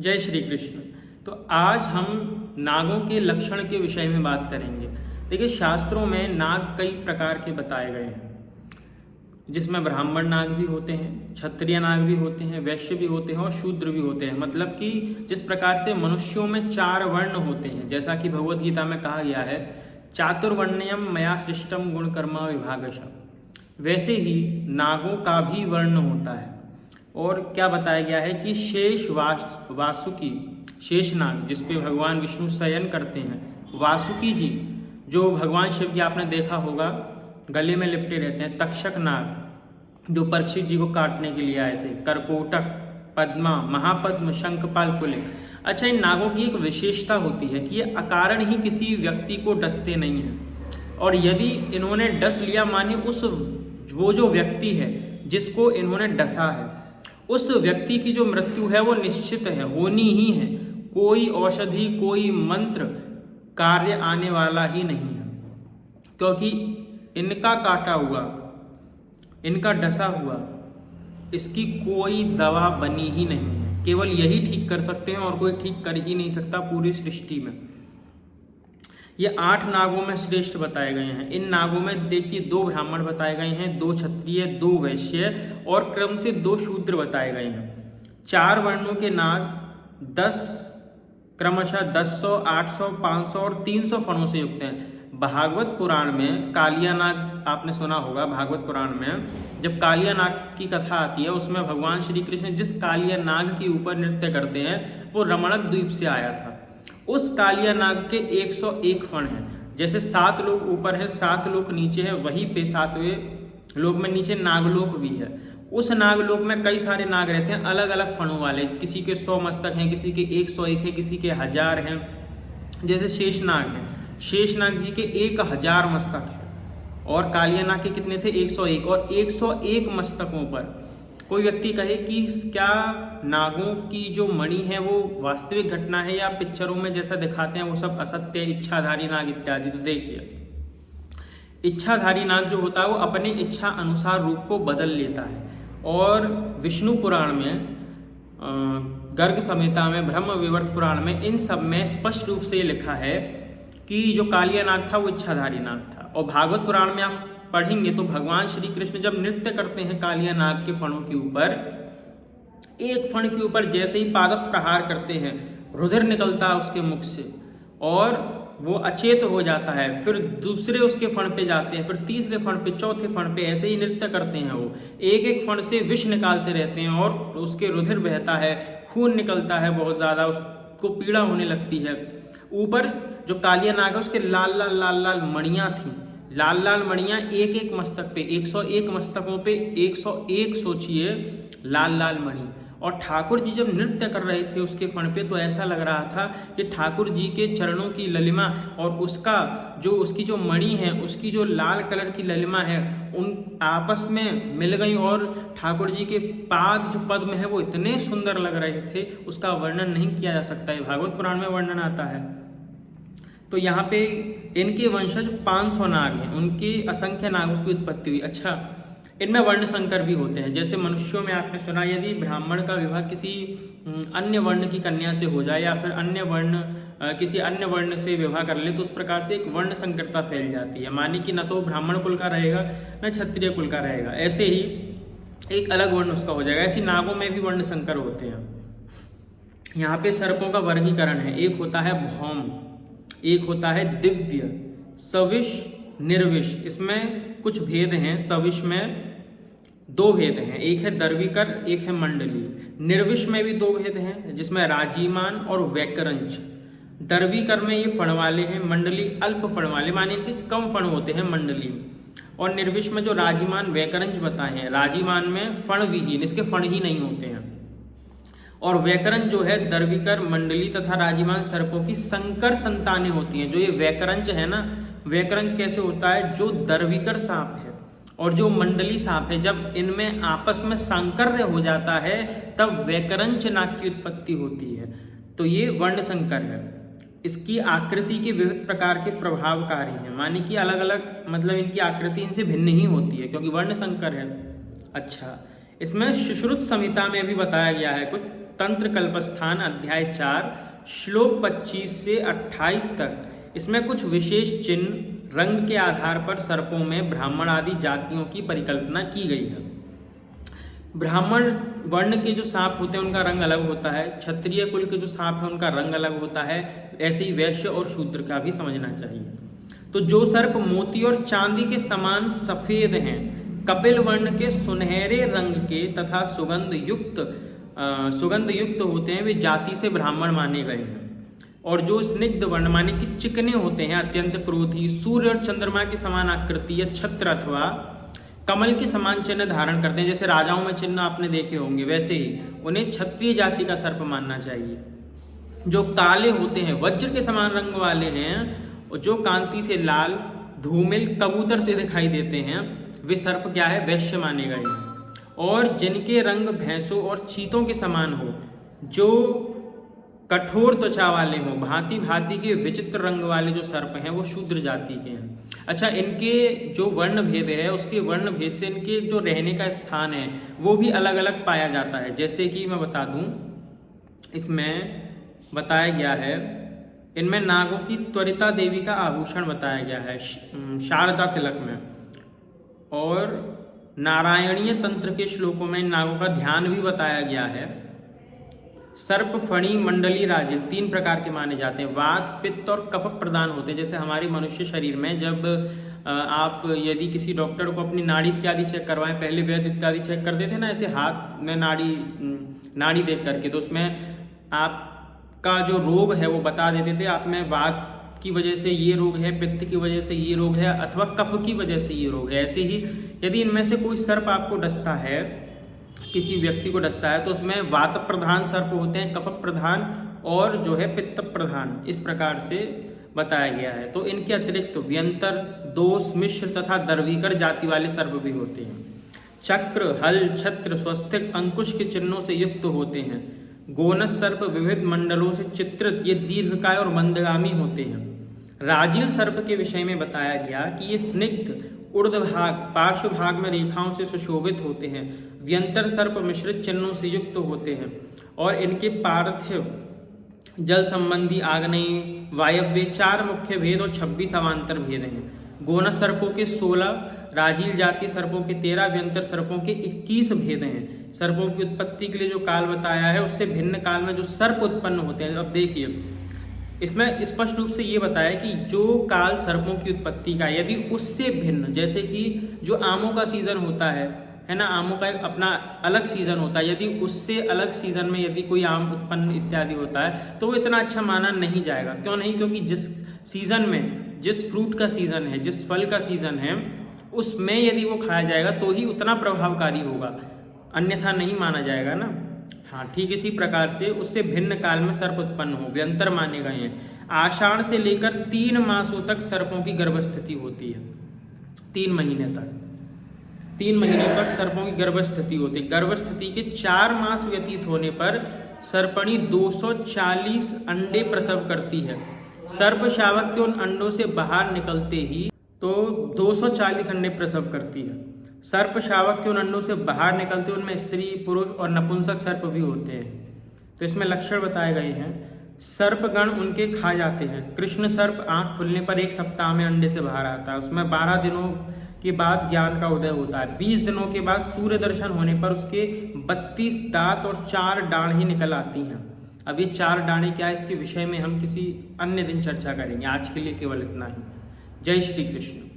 जय श्री कृष्ण। तो आज हम नागों के लक्षण के विषय में बात करेंगे। देखिए, शास्त्रों में नाग कई प्रकार के बताए गए हैं, जिसमें ब्राह्मण नाग भी होते हैं, क्षत्रिय नाग भी होते हैं, वैश्य भी होते हैं और शूद्र भी होते हैं। मतलब कि जिस प्रकार से मनुष्यों में 4 वर्ण होते हैं, जैसा कि भगवद गीता में कहा गया है, चातुर्वर्ण्यम मया सृष्टम गुण कर्मा विभागशः, वैसे ही नागों का भी वर्ण होता है। और क्या बताया गया है कि शेष वासुकी, शेषनाग जिस पे भगवान विष्णु शयन करते हैं, वासुकी जी जो भगवान शिव की आपने देखा होगा गले में लिपटे रहते हैं, तक्षक नाग जो परीक्षित जी को काटने के लिए आए थे, करकोटक, पद्मा, महापद्म, शंखपाल, कुलिक। अच्छा, इन नागों की एक विशेषता होती है कि ये अकारण ही किसी व्यक्ति को डसते नहीं हैं, और यदि इन्होंने डस लिया, माने वो जो व्यक्ति है जिसको इन्होंने डसा है, उस व्यक्ति की जो मृत्यु है वो निश्चित है, होनी ही है। कोई औषधि, कोई मंत्र कार्य आने वाला ही नहीं है, क्योंकि इनका काटा हुआ, इनका डसा हुआ, इसकी कोई दवा बनी ही नहीं है। केवल यही ठीक कर सकते हैं और कोई ठीक कर ही नहीं सकता पूरी सृष्टि में। ये 8 नागों में श्रेष्ठ बताए गए हैं। इन नागों में देखिए 2 ब्राह्मण बताए गए हैं, 2 क्षत्रिय, 2 वैश्य और क्रम से 2 शूद्र बताए गए हैं। 4 वर्णों के नाग 10 क्रमशः 10, 800, 500 और 300 फणों से युक्त हैं। भागवत पुराण में कालिया नाग आपने सुना होगा। भागवत पुराण में जब कालिया नाग की कथा आती है, उसमें भगवान श्री कृष्ण जिस कालिया नाग के ऊपर नृत्य करते हैं वो रमणक द्वीप से आया था। उस कालिया नाग के 101 फण हैं। जैसे 7 लोग ऊपर है, 7 लोग नीचे है, वहीं पे 7वें लोक में नीचे नागलोक भी है। उस नागलोक में कई सारे नाग रहते हैं, अलग अलग फणों वाले। किसी के 100 मस्तक हैं, किसी के 101 है, किसी के 1000 हैं। जैसे शेषनाग है, शेषनाग जी के 1000 मस्तक है, और कालिया नाग के कितने थे? 101। और 101 मस्तकों पर कोई व्यक्ति कहे कि क्या नागों की जो मणि है वो वास्तविक घटना है या पिक्चरों में जैसा दिखाते हैं वो सब असत्य है, इच्छाधारी नाग इत्यादि। तो देखिए, इच्छाधारी नाग जो होता है वो अपने इच्छा अनुसार रूप को बदल लेता है। और विष्णु पुराण में, गर्ग संहिता में, ब्रह्म विवर्त पुराण में, इन सब में स्पष्ट रूप से ये लिखा है कि जो कालिया नाग था वो इच्छाधारी नाग था। और भागवत पुराण में आप पढ़ेंगे तो भगवान श्री कृष्ण जब नृत्य करते हैं कालिया नाग के फणों के ऊपर, एक फण के ऊपर जैसे ही पादप प्रहार करते हैं, रुधिर निकलता है उसके मुख से और वो अचेत हो जाता है। फिर दूसरे उसके फण पे जाते हैं, फिर तीसरे फण पे, चौथे फण पे, ऐसे ही नृत्य करते हैं। वो एक एक फण से विष निकालते रहते हैं और उसके रुधिर बहता है, खून निकलता है बहुत ज़्यादा, उसको पीड़ा होने लगती है। ऊपर जो कालिया नाग है उसके लाल लाल लाल लाल मणियाँ थीं, लाल लाल मणियाँ एक एक मस्तक पे, 101 मस्तकों पे 101 सोचिए लाल लाल मणि। और ठाकुर जी जब नृत्य कर रहे थे उसके फण पे, तो ऐसा लग रहा था कि ठाकुर जी के चरणों की ललिमा और उसकी जो मणि है, उसकी जो लाल कलर की ललिमा है, उन आपस में मिल गई। और ठाकुर जी के पाद जो पद्म है वो इतने सुंदर लग रहे थे, उसका वर्णन नहीं किया जा सकता है। भागवत पुराण में वर्णन आता है। तो यहाँ पे इनके वंशज 500 नाग हैं, उनके असंख्य नागों की उत्पत्ति हुई। अच्छा, इनमें वर्ण संकर भी होते हैं। जैसे मनुष्यों में आपने सुना, यदि ब्राह्मण का विवाह किसी अन्य वर्ण की कन्या से हो जाए या फिर किसी अन्य वर्ण से विवाह कर ले, तो उस प्रकार से एक वर्ण संकरता फैल जाती है। माने कि न तो ब्राह्मण कुल का रहेगा न क्षत्रिय कुल का रहेगा, ऐसे ही एक अलग वर्ण उसका हो जाएगा। ऐसी नागों में भी वर्ण संकर होते हैं। यहाँ पे सर्पों का वर्गीकरण है। एक होता है भौम, एक होता है दिव्य, सविष, निर्विष। इसमें कुछ भेद हैं। सविष में 2 भेद हैं, एक है दर्विकर, एक है मंडली। निर्विष में भी 2 भेद हैं, जिसमें राजीमान और वैकरंच। दर्विकर में ये फण वाले हैं, मंडली अल्प फण वाले, माने इनके कम फण होते हैं मंडली में। और निर्विष में जो राजीमान वैकरंच बताए हैं, राजीमान में फण विहीन, इसके फण ही नहीं होते हैं। और वैकरण जो है दर्विकर, मंडली तथा राजीमान सर्पों की संकर संतानें होती हैं। जो ये वैकरंच है ना, वैकरंच कैसे होता है? जो दर्विकर सांप है और जो मंडली सांप है, जब इनमें आपस में संकर्य हो जाता है तब वैकरंच नाग की उत्पत्ति होती है। तो ये वर्ण संकर है। इसकी आकृति के विविध प्रकार के प्रभावकारी हैं, माने कि अलग अलग, मतलब इनकी आकृति इनसे भिन्न ही होती है क्योंकि वर्ण संकर है। अच्छा, इसमें सुश्रुत संहिता में भी बताया गया है कुछ तंत्र कल्पस्थान अध्याय 4 श्लोक 25 से 28 तक इसमें कुछ विशेष चिन्ह रंग के आधार पर सर्पों में ब्राह्मण आदि जातियों की परिकल्पना की गई है। ब्राह्मण वर्ण के जो सांप होते हैं उनका रंग अलग होता है, क्षत्रिय कुल के जो सांप हैं उनका रंग अलग होता है, ऐसे ही वैश्य और शूद्र का भी समझना चाहिए। तो जो सर्प मोती और चांदी के समान सफेद हैं, कपिल वर्ण के सुनहरे रंग के तथा सुगंध युक्त होते हैं, वे जाति से ब्राह्मण माने गए हैं। और जो स्निग्ध वर्ण माने कि चिकने होते हैं, अत्यंत क्रोधी, सूर्य और चंद्रमा के समान आकृति या छत्र अथवा कमल के समान चिन्ह धारण करते हैं, जैसे राजाओं में चिन्ह आपने देखे होंगे, वैसे ही उन्हें क्षत्रिय जाति का सर्प मानना चाहिए। जो काले होते हैं, वज्र के समान रंग वाले हैं, और जो कांति से लाल, धूमिल, कबूतर से दिखाई देते हैं, वे सर्प क्या है, वैश्य माने गए हैं। और जिनके रंग भैंसों और चीतों के समान हो, जो कठोर त्वचा वाले हों, भांति भांति के विचित्र रंग वाले जो सर्प हैं, वो शूद्र जाति के हैं। अच्छा, इनके जो वर्ण भेद है, उसके वर्ण भेद से इनके जो रहने का स्थान है वो भी अलग अलग पाया जाता है। जैसे कि मैं बता दूं, इसमें बताया गया है, इनमें नागों की त्वरिता देवी का आभूषण बताया गया है शारदा तिलक में, और नारायणीय तंत्र के श्लोकों में इन नागों का ध्यान भी बताया गया है। सर्प, फणी, मंडली, राजिल 3 प्रकार के माने जाते हैं। वात, पित्त और कफ प्रदान होते हैं। जैसे हमारे मनुष्य शरीर में जब आप यदि किसी डॉक्टर को अपनी नाड़ी इत्यादि चेक करवाएं, पहले वेद इत्यादि चेक कर देते ना, ऐसे हाथ में नाड़ी देख करके, तो उसमें आपका जो रोग है वो बता देते थे। आप में वात की वजह से ये रोग है, पित्त की वजह से ये रोग है, अथवा कफ की वजह से ये रोग है। ऐसे ही यदि इनमें से कोई सर्प आपको डसता है, किसी व्यक्ति को डसता है, तो उसमें वात प्रधान सर्प होते हैं, कफ प्रधान और जो है पित्त प्रधान, इस प्रकार से बताया गया है। तो इनके अतिरिक्त व्यंतर, दोष, मिश्र तथा दर्वीकर जाति वाले सर्प भी होते हैं। चक्र, हल, छत्र, स्वस्तिक, अंकुश के चिन्हों से युक्त होते हैं। गोनस सर्प विविध मंडलों से चित्रित, ये दीर्घकाय और मंदगामी होते हैं। राजिल सर्प के विषय में बताया गया कि ये स्निग्ध, ऊर्ध्वभाग, पार्श्व भाग में रेखाओं से सुशोभित होते हैं। व्यंतर सर्प मिश्रित चिन्हों से युक्त होते हैं, और इनके पार्थिव, जल संबंधी, आग्नेयी, वायव्य 4 मुख्य भेद और 26 अवान्तर भेद हैं। गोनस सर्पों के 16, राजिल जाति सर्पों के 13, व्यंतर सर्पों के 21 भेद हैं। सर्पों की उत्पत्ति के लिए जो काल बताया है, उससे भिन्न काल में जो सर्प उत्पन्न होते हैं, अब देखिए इसमें स्पष्ट रूप से ये बताया कि जो काल सर्पों की उत्पत्ति का, यदि उससे भिन्न, जैसे कि जो आमों का सीजन होता है ना, आमों का एक अपना अलग सीजन होता है, यदि उससे अलग सीजन में यदि कोई आम उत्पन्न इत्यादि होता है, तो वो इतना अच्छा माना नहीं जाएगा। क्यों नहीं? क्योंकि जिस सीजन में, जिस फ्रूट का सीजन है, जिस फल का सीजन है, उसमें यदि वो खाया जाएगा तो ही उतना प्रभावकारी होगा, अन्यथा नहीं माना जाएगा ना। हाँ, ठीक इसी प्रकार से उससे भिन्न काल में सर्प उत्पन्न हो, व्यंतर माने गए हैं। आषाढ़ से लेकर 3 मासों तक सर्पों की गर्भस्थिति होती है। 3 महीने तक 3 महीने तक सर्पों की गर्भस्थिति होती है। गर्भस्थिति के 4 मास व्यतीत होने पर सर्पणी 240 अंडे प्रसव करती है। सर्प शावक के उन अंडों से बाहर निकलते ही तो 240 अंडे प्रसव करती है। सर्प शावक के उन अंडों से बाहर निकलते उनमें स्त्री, पुरुष और नपुंसक सर्प भी होते हैं। तो इसमें लक्षण बताए गए हैं। सर्पगण उनके खा जाते हैं। कृष्ण सर्प आंख खुलने पर 1 सप्ताह में अंडे से बाहर आता है। उसमें 12 दिनों के बाद ज्ञान का उदय होता है। 20 दिनों के बाद सूर्य दर्शन होने पर उसके 32 दांत और 4 डाढ़ें निकल आती हैं। अब ये 4 डाढ़ें क्या है, इसके विषय में हम किसी अन्य दिन चर्चा करेंगे। आज के लिए केवल इतना ही। जय श्री कृष्ण।